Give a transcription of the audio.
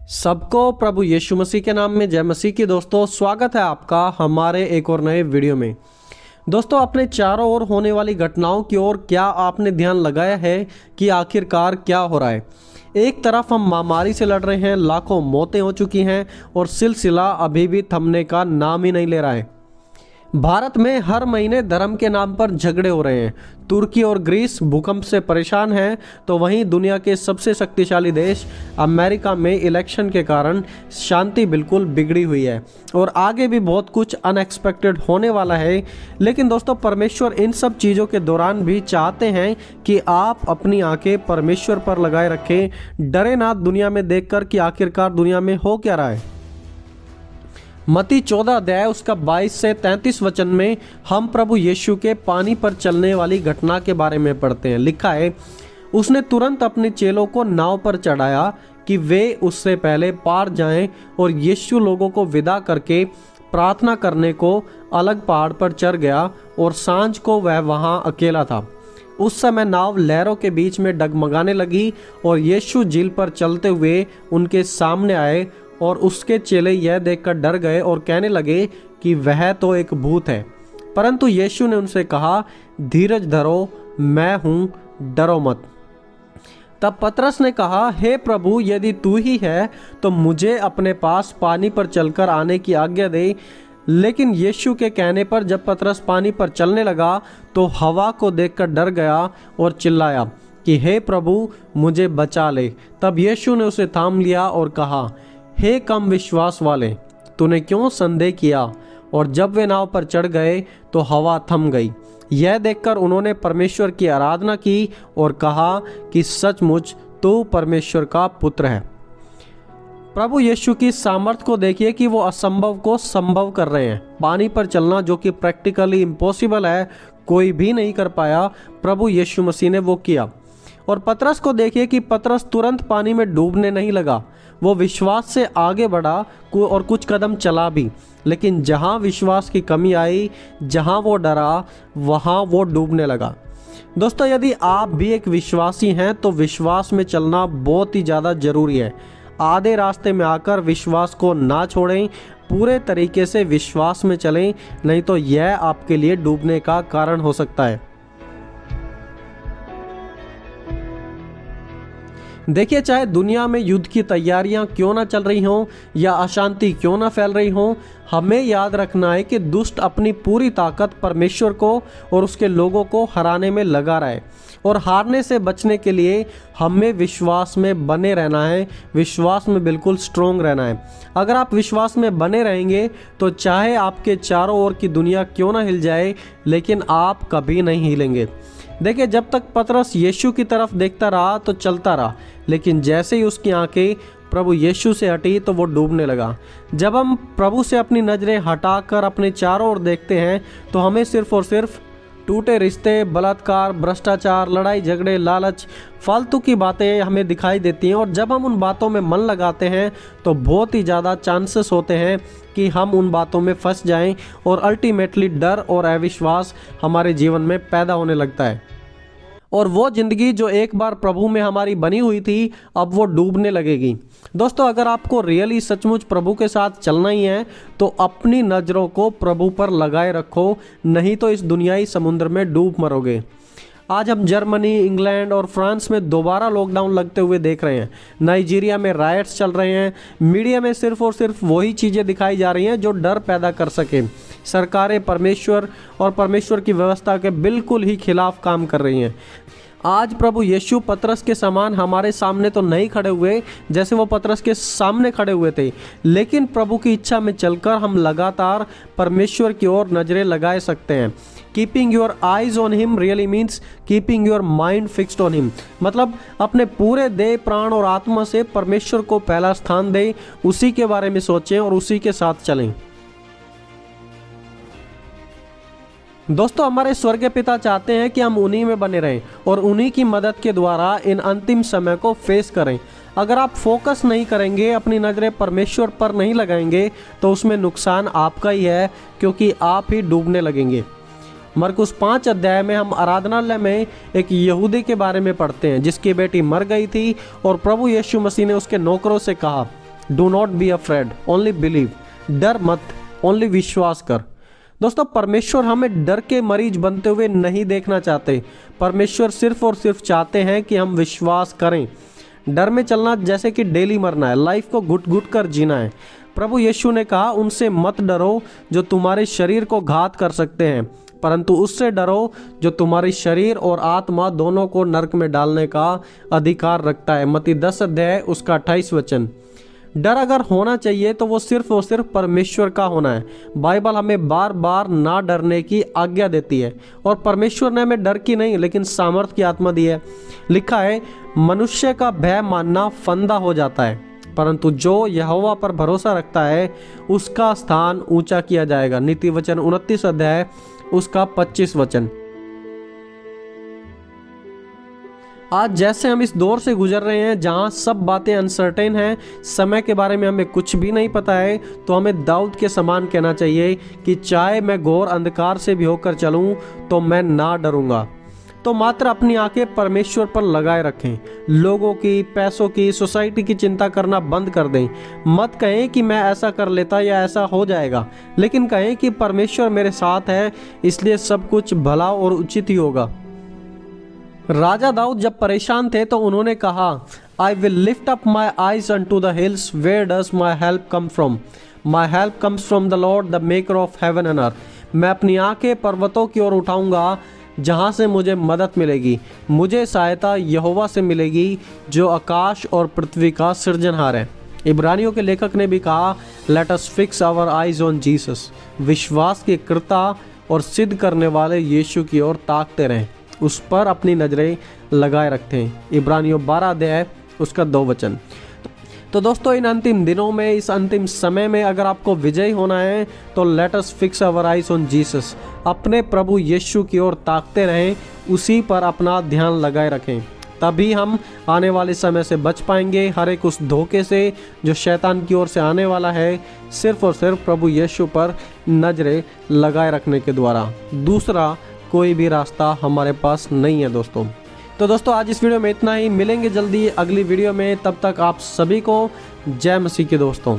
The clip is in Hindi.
सबको प्रभु यीशु मसीह के नाम में जय मसीह की। दोस्तों स्वागत है आपका हमारे एक और नए वीडियो में। दोस्तों अपने चारों ओर होने वाली घटनाओं की ओर क्या आपने ध्यान लगाया है कि आखिरकार क्या हो रहा है। एक तरफ हम महामारी से लड़ रहे हैं, लाखों मौतें हो चुकी हैं और सिलसिला अभी भी थमने का नाम ही नहीं ले रहा है। भारत में हर महीने धर्म के नाम पर झगड़े हो रहे हैं। तुर्की और ग्रीस भूकंप से परेशान हैं, तो वहीं दुनिया के सबसे शक्तिशाली देश अमेरिका में इलेक्शन के कारण शांति बिल्कुल बिगड़ी हुई है और आगे भी बहुत कुछ अनएक्सपेक्टेड होने वाला है। लेकिन दोस्तों परमेश्वर इन सब चीज़ों के दौरान भी चाहते हैं कि आप अपनी आंखें परमेश्वर पर लगाए रखें। डरे ना दुनिया में देखकर कि आखिरकार दुनिया में हो क्या रहा है। मत्ती 14 अध्याय उसका 22 से 33 वचन में हम प्रभु यीशु के पानी पर चलने वाली घटना के बारे में पढ़ते हैं। लिखा है, उसने तुरंत अपने चेलों को नाव पर चढ़ाया कि वे उससे पहले पार जाएं, और यीशु लोगों को विदा करके प्रार्थना करने को अलग पहाड़ पर चढ़ गया और सांझ को वह वहां अकेला था। उस समय नाव लहरों के बीच में डगमगाने लगी और यीशु झील पर चलते हुए उनके सामने आए, और उसके चेले यह देखकर डर गए और कहने लगे कि वह तो एक भूत है। परंतु यीशु ने उनसे कहा, धीरज धरो, मैं हूँ, डरो मत। तब पतरस ने कहा, हे प्रभु, यदि तू ही है तो मुझे अपने पास पानी पर चलकर आने की आज्ञा दे। लेकिन यीशु के कहने पर जब पतरस पानी पर चलने लगा तो हवा को देखकर डर गया और चिल्लाया कि हे प्रभु, मुझे बचा ले। तब यीशु ने उसे थाम लिया और कहा, हे कम विश्वास वाले, तूने क्यों संदेह किया। और जब वे नाव पर चढ़ गए तो हवा थम गई। यह देखकर उन्होंने परमेश्वर की आराधना की और कहा कि सचमुच तू परमेश्वर का पुत्र है। प्रभु यीशु की सामर्थ को देखिए कि वो असंभव को संभव कर रहे हैं। पानी पर चलना जो कि प्रैक्टिकली इम्पॉसिबल है, कोई भी नहीं कर पाया, प्रभु यीशु मसीह ने वो किया। और पतरस को देखिए कि पतरस तुरंत पानी में डूबने नहीं लगा। वो विश्वास से आगे बढ़ा और कुछ कदम चला भी, लेकिन जहाँ विश्वास की कमी आई, जहाँ वो डरा, वहाँ वो डूबने लगा। दोस्तों यदि आप भी एक विश्वासी हैं तो विश्वास में चलना बहुत ही ज़्यादा ज़रूरी है। आधे रास्ते में आकर विश्वास को ना छोड़ें, पूरे तरीके से विश्वास में चलें, नहीं तो यह आपके लिए डूबने का कारण हो सकता है। देखिए, चाहे दुनिया में युद्ध की तैयारियां क्यों ना चल रही हों या अशांति क्यों ना फैल रही हों, हमें याद रखना है कि दुष्ट अपनी पूरी ताकत परमेश्वर को और उसके लोगों को हराने में लगा रहा है। और हारने से बचने के लिए हमें विश्वास में बने रहना है, विश्वास में बिल्कुल स्ट्रोंग रहना है। अगर आप विश्वास में बने रहेंगे तो चाहे आपके चारों ओर की दुनिया क्यों ना हिल जाए, लेकिन आप कभी नहीं हिलेंगे। देखिए, जब तक पतरस यीशु की तरफ देखता रहा तो चलता रहा, लेकिन जैसे ही उसकी आंखें प्रभु यीशु से हटी तो वो डूबने लगा। जब हम प्रभु से अपनी नज़रें हटाकर अपने चारों ओर देखते हैं तो हमें सिर्फ और सिर्फ टूटे रिश्ते, बलात्कार, भ्रष्टाचार, लड़ाई झगड़े, लालच, फालतू की बातें हमें दिखाई देती हैं। और जब हम उन बातों में मन लगाते हैं तो बहुत ही ज़्यादा चांसेस होते हैं कि हम उन बातों में फंस जाएं और अल्टीमेटली डर और अविश्वास हमारे जीवन में पैदा होने लगता है। और वो ज़िंदगी जो एक बार प्रभु में हमारी बनी हुई थी, अब वो डूबने लगेगी। दोस्तों अगर आपको रियली सचमुच प्रभु के साथ चलना ही है तो अपनी नज़रों को प्रभु पर लगाए रखो, नहीं तो इस दुनियाई समुद्र में डूब मरोगे। आज हम जर्मनी, इंग्लैंड और फ्रांस में दोबारा लॉकडाउन लगते हुए देख रहे हैं। नाइजीरिया में रायट्स चल रहे हैं। मीडिया में सिर्फ और सिर्फ वही चीज़ें दिखाई जा रही हैं जो डर पैदा कर सके। सरकारें परमेश्वर और परमेश्वर की व्यवस्था के बिल्कुल ही खिलाफ काम कर रही हैं। आज प्रभु यीशु पतरस के समान हमारे सामने तो नहीं खड़े हुए जैसे वो पतरस के सामने खड़े हुए थे, लेकिन प्रभु की इच्छा में चलकर हम लगातार परमेश्वर की ओर नज़रें लगाए सकते हैं। Keeping your eyes on him really means keeping your mind fixed on him. मतलब अपने पूरे देह, प्राण और आत्मा से परमेश्वर को पहला स्थान दें, उसी के बारे में सोचें और उसी के साथ चलें। दोस्तों हमारे स्वर्गीय पिता चाहते हैं कि हम उन्हीं में बने रहें और उन्हीं की मदद के द्वारा इन अंतिम समय को फेस करें। अगर आप फोकस नहीं करेंगे, अपनी नज़रें परमेश्वर पर नहीं लगाएंगे, तो उसमें नुकसान आपका ही है, क्योंकि आप ही डूबने लगेंगे। मरकुस 5 अध्याय में हम आराधनालय में एक यहूदी के बारे में पढ़ते हैं जिसकी बेटी मर गई थी और प्रभु यीशु मसीह ने उसके नौकरों से कहा do not be afraid, only believe. डर मत, ओनली विश्वास कर। दोस्तों, परमेश्वर हमें डर के मरीज बनते हुए नहीं देखना चाहते। परमेश्वर सिर्फ और सिर्फ चाहते हैं कि हम विश्वास करें। डर में चलना जैसे कि डेली मरना है, लाइफ को घुट घुट कर जीना है। प्रभु यीशु ने कहा, उनसे मत डरो जो तुम्हारे शरीर को घात कर सकते हैं, परंतु उससे डरो जो तुम्हारी शरीर और आत्मा दोनों को नरक में डालने का अधिकार रखता है। मत्ती 10 अध्याय उसका 28 वचन। डर अगर होना चाहिए तो वो सिर्फ और सिर्फ परमेश्वर का होना है। बाइबल हमें बार बार ना डरने की आज्ञा देती है, और परमेश्वर ने हमें डर की नहीं लेकिन सामर्थ की आत्मा दी है। लिखा है, मनुष्य का भय मानना फंदा हो जाता है, परंतु जो यहोवा पर भरोसा रखता है उसका स्थान ऊंचा किया जाएगा। नीति वचन 29 अध्याय उसका 25 वचन। आज जैसे हम इस दौर से गुजर रहे हैं जहां सब बातें अनसर्टेन हैं, समय के बारे में हमें कुछ भी नहीं पता है, तो हमें दाऊद के समान कहना चाहिए कि चाहे मैं घोर अंधकार से भी होकर चलूं तो मैं ना डरूंगा। तो मात्र अपनी आंखें परमेश्वर पर लगाए रखें। लोगों की, पैसों की, सोसाइटी की चिंता करना बंद कर दें। मत कहें कि मैं ऐसा कर लेता या ऐसा हो जाएगा, लेकिन कहें कि परमेश्वर मेरे साथ है, इसलिए सब कुछ भला और उचित ही होगा। राजा दाऊद जब परेशान थे तो उन्होंने कहा, I will lift up my eyes unto the hills, where does my help come from? My help comes from the Lord the maker of heaven and earth. मैं अपनी आंखें पर्वतों की ओर उठाऊंगा, जहां से मुझे मदद मिलेगी। मुझे सहायता यहोवा से मिलेगी जो आकाश और पृथ्वी का सृजनहार है। इब्रानियों के लेखक ने भी कहा, let us fix our eyes on Jesus. विश्वास के कर्ता और सिद्ध करने वाले यीशु की ओर ताकते रहें, उस पर अपनी नजरें लगाए रखते हैं। इब्रानियों 12 अध्याय उसका 2 वचन। तो दोस्तों, इन अंतिम दिनों में, इस अंतिम समय में अगर आपको विजयी होना है तो let us fix our eyes on Jesus. अपने प्रभु यीशु की ओर ताकते रहें, उसी पर अपना ध्यान लगाए रखें, तभी हम आने वाले समय से बच पाएंगे, हर एक उस धोखे से जो शैतान की ओर से आने वाला है, सिर्फ और सिर्फ प्रभु यीशु पर नजरें लगाए रखने के द्वारा। दूसरा कोई भी रास्ता हमारे पास नहीं है दोस्तों। तो दोस्तों, आज इस वीडियो में इतना ही। मिलेंगे जल्दी अगली वीडियो में, तब तक आप सभी को जय मसीह के दोस्तों।